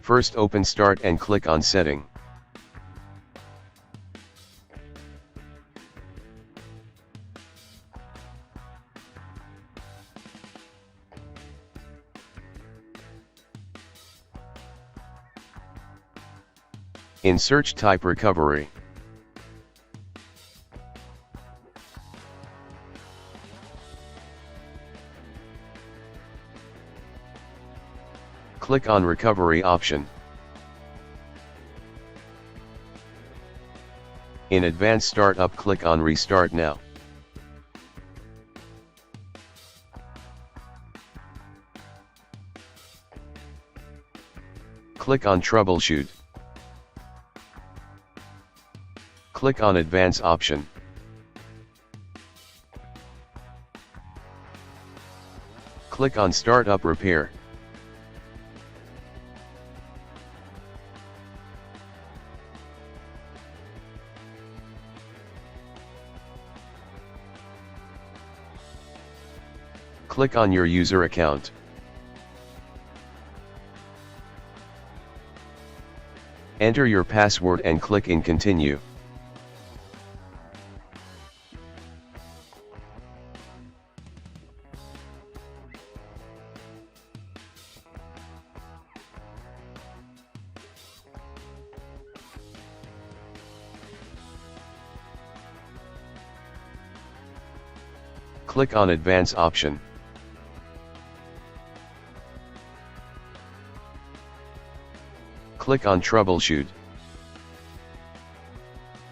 First open Start and click on Setting. In search type Recovery. Click on Recovery option. In Advanced Startup, click on Restart Now. Click on Troubleshoot. Click on Advance option. Click on Startup Repair. Click on your user account. Enter your password and click in Continue. Click on Advance option. Click on Troubleshoot.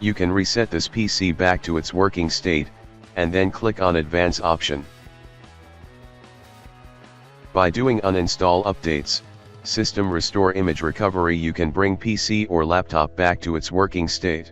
You can reset this PC back to its working state, and then click on Advance option. By doing uninstall updates, system restore image recovery, you can bring PC or laptop back to its working state.